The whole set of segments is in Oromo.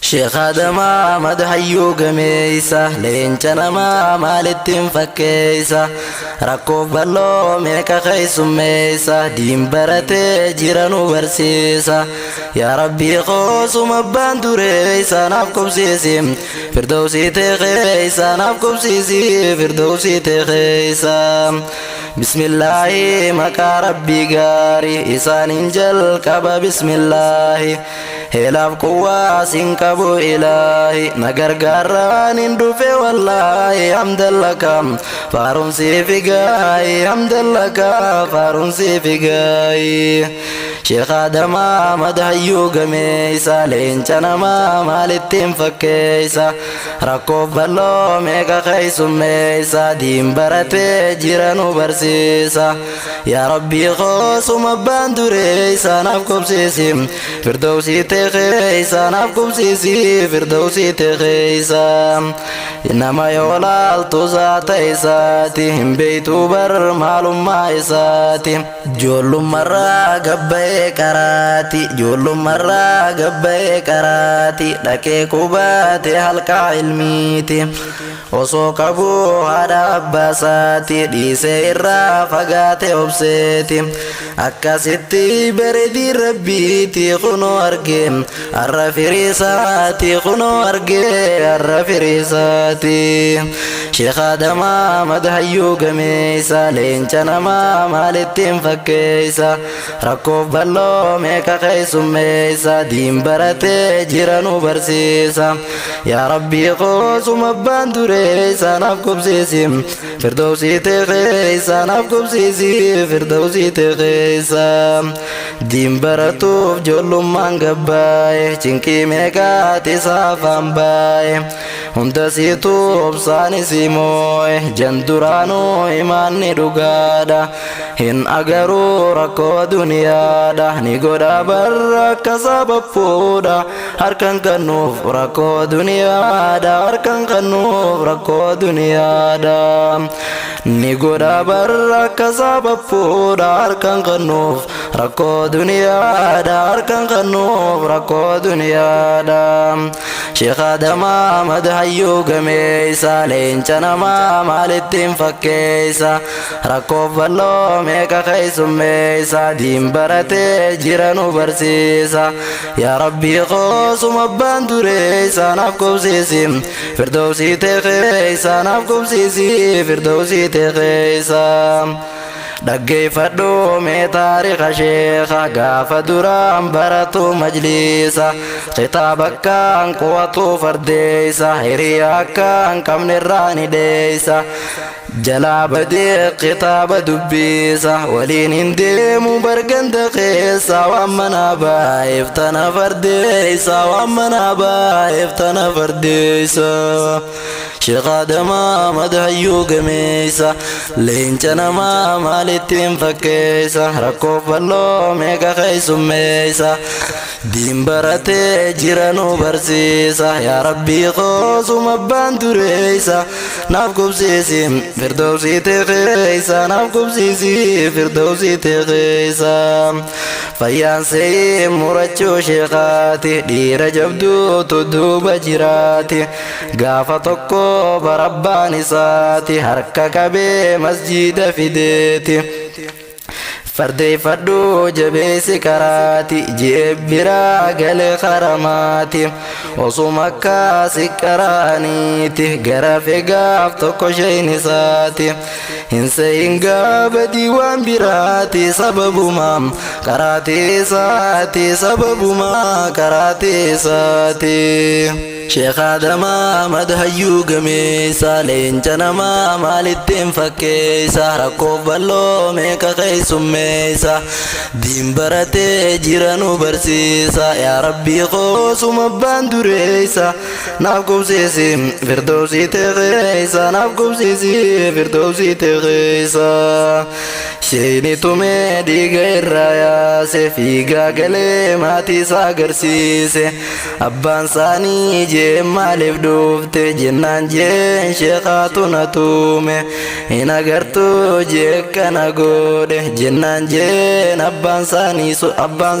شيخ آدم مدحيو قميسة لينجنا ما مالتين فكيسة ركوب بلو ميكا خيس ميسة دين برتي جيرانو برسيسة يا ربي خوص مبان دوريسة نافكم سيسي فردوسي تخيسة نافكم سيسي فردوسي تخيسة بسم الله مكا ربي قاري إسان انجل كبا بسم الله هلاف قوة سنكبو إلهي نغرغران اندوفي والله حمد لك فارون سيفقاي حمد لك فارون سيفقاي شيخ آدم مدحيو قميسة لينجنا ما مالتين فكيسة ركوب بلو ميكا خيس ميسة دين برتي جيرانو برسيسة يا ربي خوص مبان دوريسة نافكم سيسي فردوسي تخيسة نافكم سيسي فردوسي تخيسة إنما يولال تزات إساتي هم بيتو بر معلوم ما إساتي جول مرة قبي كراتي جول مرة قبي كراتي لكي كوباتي حلقة علميتي وسوكبو هذا أباساتي ديسي إرى فقاتي أبسيتي أكاسيتي بردي ربيتي خنو أرقي الرفريساتي خنو أرقي الرفريساتي شيخ آدم مدحيو قميسة لينجنا ما مالتين فكيسة ركوب بلو ميكا خيس ميسة دين برتي جيرانو برسيسة يا ربي خوص مبان دوريسة نافكم سيسي فردوسي تخيسة نافكم سيسي فردوسي تخيسة دين برتوف جولو مانقباي چنكي ميكا تسافان باي هندا سيتو بساني سيموي جندورانو إيماني دوغادا هن أغارو ركو دنيا دا نيغودا بركا سبب فودا هركن كنوف ركو دنيا دا هركن كنوف ركو دنيا دا نيغودا بركا سبب فودا هركن كنوف ركو دنيا دا هركن كنوف ركو دنيا دا شيخ آدم مدحيو قميسة لينجنا ما مالتين فكيسة ركوب بلو ميكا خيس ميسة دين برتي جيرانو برسيسة يا ربي خوص مبان دوريسة نافكم سيسي فردوسي تخيسة نافكم سيسي فردوسي تخيسة dhaggeeffadhu mee taariika sheekha gaafa duraan baratu majliisa kitaaba akkaan qu'atu fardeeysa hiriyaa akkaan qabnerraan hidheeysa jalaa badee kitaaba dubbiisa waliin hin deemu barganda keessa waan manaa baay'eef tana fardeeysa waan manaa baay'eef tana fardeeysa شيخ آدم مدحيو قميسة لينجنا ما مالتين فكيسة ركوب بلو ميكا خيس ميسة دين برتي جيرانو برسيسة يا ربي خوص مبان دوريسة نافكم سيسي فردوسي تخيسة نافكم سيسي فردوسي تخيسة فيان سي مرچو شيخاتي دير جبدو تدوب جراتي غافة تكو برباني ساتي حركة كبي مسجد فديتي فردي فردو جبيسي كراتي جيب برا قل خرماتي وصومكا سكرانيتي غرافي غاف تكو شيني ساتي هنسي انقاب ديوان براتي سبب ما كراتي ساتي سبب ما كراتي ساتي شيخ آدم مدحيو قميسة لينجنا ما مالتين فكيسة ركوب بلو ميكا خيس ميسة دين برتي جيرانو برسيسة يا ربي خوص مبان دوريسة نافكم سيسي فردوسي تخيسة نافكم سيسي فردوسي تخيسة شيني تومي دي غير راياسي فيقا قلي ماتي ساقر سيسي أبان ساني maaliif dhufte jennaan jeen sheekaatu na tuume hin agartuu jee kana godhe jennaan jeen abbaan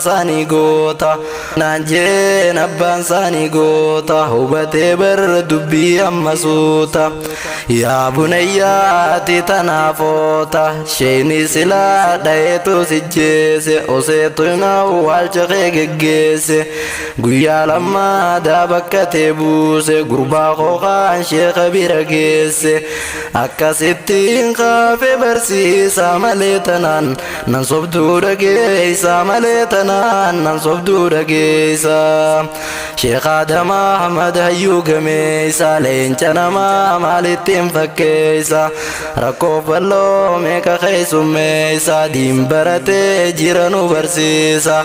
saanii goota naan jeen abbaan saanii goota hubatee bar dubbii amma suuta yaa bunayyaati tanaafoota sheeni silaa dhayeetu sijjeese oseetu waalcha kee geggeesse guyyaa lammaadhaa bakka tee buuse gurbaa qooqaan sheeka bira geesse akkasittiin kaafe barsiisa malee tanaan nan sobduu dhageessa malee tanaan nan sobduu dhageessa sheeka Adama Ahmad hayyuu gameessa leenca namaa maalittiin fakkeessa rakkoo bal'oo meeqa keessummeessa diin baratee jira nu barsiisa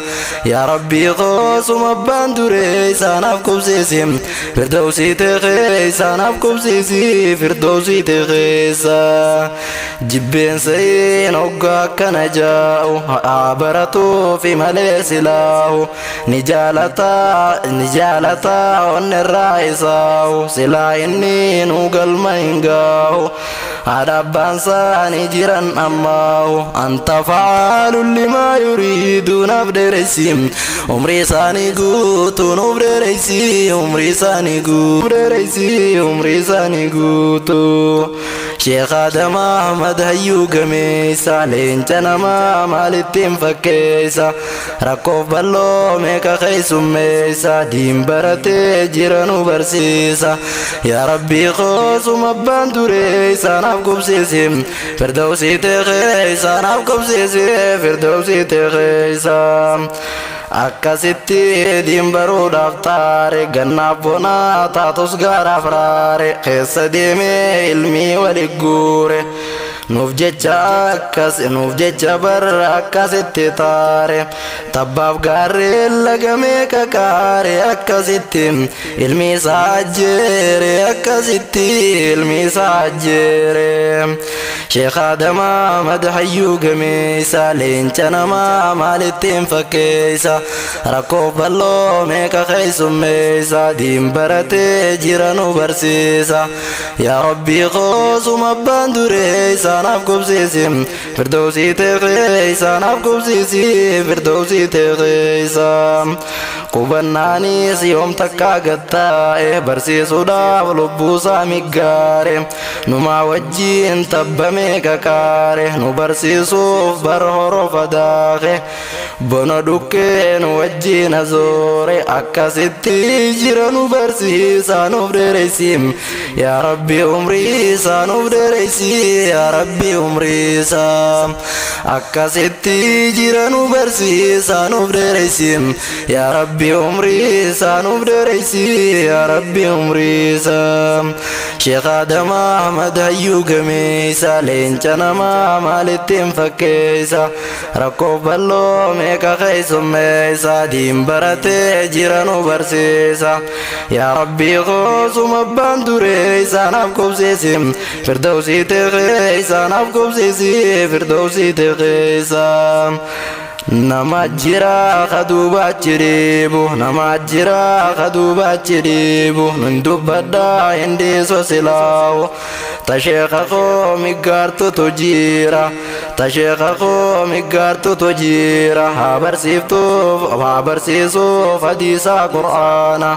yaa rabbii qoosuma abbaan duree isaanaaf qubsiisi firdawsii teekee isaanaaf qubsiisi firdawsii teekeessa jibbeensa hin hoggaa akkana jaa'u haa baratuufi malee silaahu ni jaalataa onnirraa isaa'u silaa inni nu galma hin gaa'u haadha abbaan saanii jiran ammaahu anta fa'aalu limaa yuriidu naaf dheereysi umrii isaanii guutuu nuuf dheereysi umrii isaanii guutuu sheeka Adama Ahmad hayyuu gameessa leenca namaa maalittiin fakkeessa rakkoof bal'oo meeqa keessummeessa diin baratee jira nu barsiisa yaa rabbii qoosuma abbaan duree isaanaaf qubsiisi firdawsii teekee isaanaaf qubsiisi firdawsii teekeessa akkasitti diin baruudhaaf taare gannaaf bonaa taatus gaaraaf raare keessa deemee ilmii walit guure nuuf jecha bar akkasitti taare tabbaaf gaarreen lagamee kakaare akkasitti ilmi isaa ajjeere akkasitti ilmi isaa ajjeere sheeka Adama Ahmad hayyuu gameessa leenca namaa maalittiin fakkeessa rakkoof bal'oo meeqa keessummeessa diin baratee jira nu barsiisa yaa rabbii qoosuma abbaan duree isaanaaf qubsiisi firdawsii teekee isaanaaf qubsiisi firdawsii teekeessa qubannaanis yoom takkaa gattaa'e barsiisuudhaaf lubbuusaa miggaare numaa wajjiin tabbamee kakaare nu barsiisuuf bar horofa daake bona dhukkee nu wajjiin azoore akkasitti jira nu barsiisa nuuf dheereysi yaa rabbi umrii isaa nuuf dheereysi yaa rabbi umrii isaa akkasitti jira nu barsiisa nuuf dheereysi yaa rabbi umrii isaa nuuf dheereysi yaa rabbi umrii isaa sheeka Adama Ahmad hayyuu gameessa leenca namaa maalittiin fakkeessa rakkoof bal'oo meeqa keessummeessa diin baratee jira nu barsiisa yaa rabbii qoosuma abbaan duree isaanaaf qubsiisi firdawsii teekee isaanaaf qubsiisi firdawsii teekeessa nama jira kadubachi dhiibu nama jira kadubachi dhiibu nun dubbadha hindiiso silaawu ta sheeka koo miggaartutu jira ta sheeka koo miggaartutu jira haa barsiisuuf hadiisaa qur'aana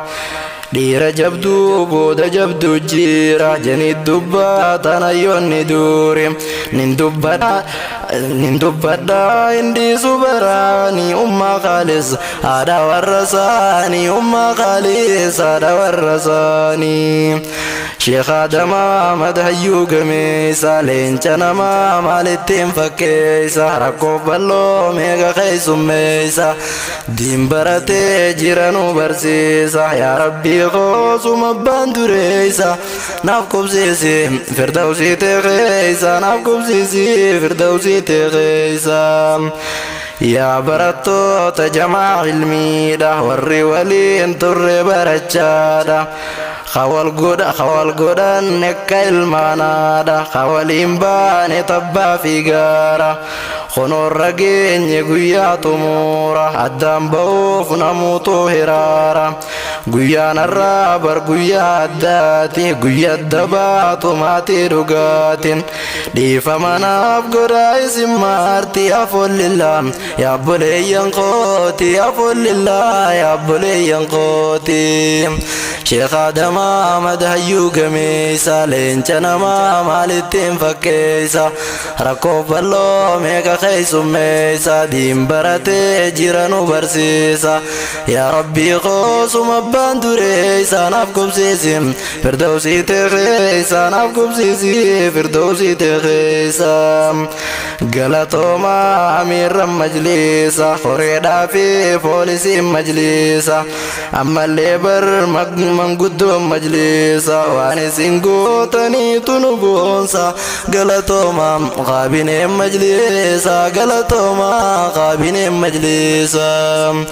dhiira jabduu booda jabduu jira janii dubbatan hayyoonni duuri nin dubbadha hindiisu baraanii ummaa qaalis haadha warra saanii ummaa qaalis haadha warra saanii sheeka Adama Ahmad hayyuu gameessa leenca namaa maalittiin fakkeessa rakkoof bal'oo meeqa keessummeessa diin baratee jira nu barsiisa yaa rabbii qoosuma abbaan duree isaa naaf qubsiisi firdawsii teekeessa naaf qubsiisi firdawsii teekeessa yaa barattoota jamaa ilmiidha warri waliin turre barachaadha khawal godhan nekka ilmaanaadha khawaliin baane tabbaa fi gaara خنور رقين قويا طمورة الدم بوف نموتو هرارة قويا نرابر قويا الداتي قويا الدبات وماتي رقات ديف مناف قرايس مارتي أفول لله يا بلي ينقوتي أفول لله يا بلي ينقوتي شيخ آدم آمد هيو قميسا لينشنا ما مالتين فكيسا ركوب اللو ميكا خيسو ميسا دين براتي جيرانو برسيسا يا ربي خوصو مبان دريسا نفكم سيسم فردوسي تخيسا نفكم سيسي فردوسي تخيسا قلتو ما أمير مجلسا خريدا في فوليسي مجلسا أما اللي بر من قدوم مجلسا واني سنقوتني تنبونسا قلتو ما غابين مجلسا قلتو ما غابين مجلسا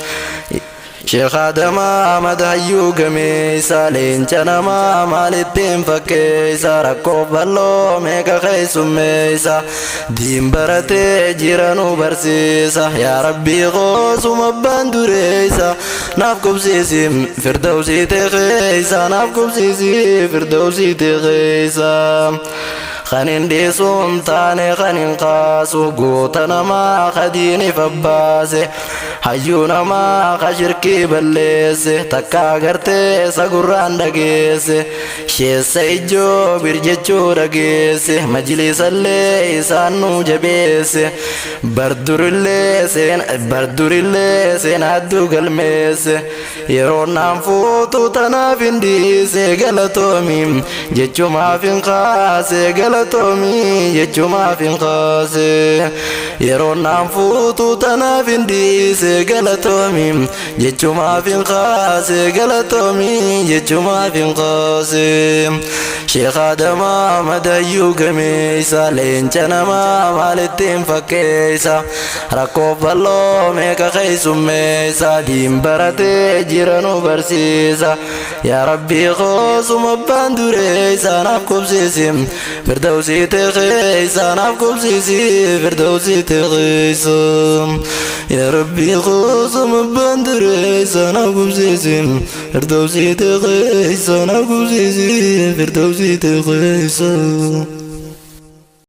شيخ آدم آمد هيو قميسا لينشنا ما مالتين فكيسا ركوب اللو ميكا خيسو ميسا دين براتي جيرانو برسيسا يا ربي غوص مبان دريسا نافكم سيسي فردوسي تخيسا نافكم سيسي فردوسي تخيسا خنين ديسون تاني خنين قاسو قوتنا ما خديني فباسي حيونا ما خشركي بلسي تكا غرتي سقران دقيسي شيس سيجو برججو دقيسي مجلس اللي سانو جبيسي بردور اللي سين عدو قلميسي يرون نفوتو تنافين ديسي قلتومي ججو ما فين قاسي قلتومي ججو ما فين قاسي يرون نفوتو تنافين ديسي قلتومي ججو ما فين قاسي قلتومي ججو ما فين قاسي شيخ آدم آمد هيو قميسا لينشنا ما مالتين فكيسا ركوب اللو ميكا خيسو ميسا دين براتي جيرانو برسيسا يا ربي خوص مبان دريسا نفكم سيسم فردوسي تخيسا نفكم سيسي فردوسي تخيسا يا ربي خوص مبان دريسا نفكم سيسم فردوسي تخيسا نفكم سيسي فردوسي تخيسا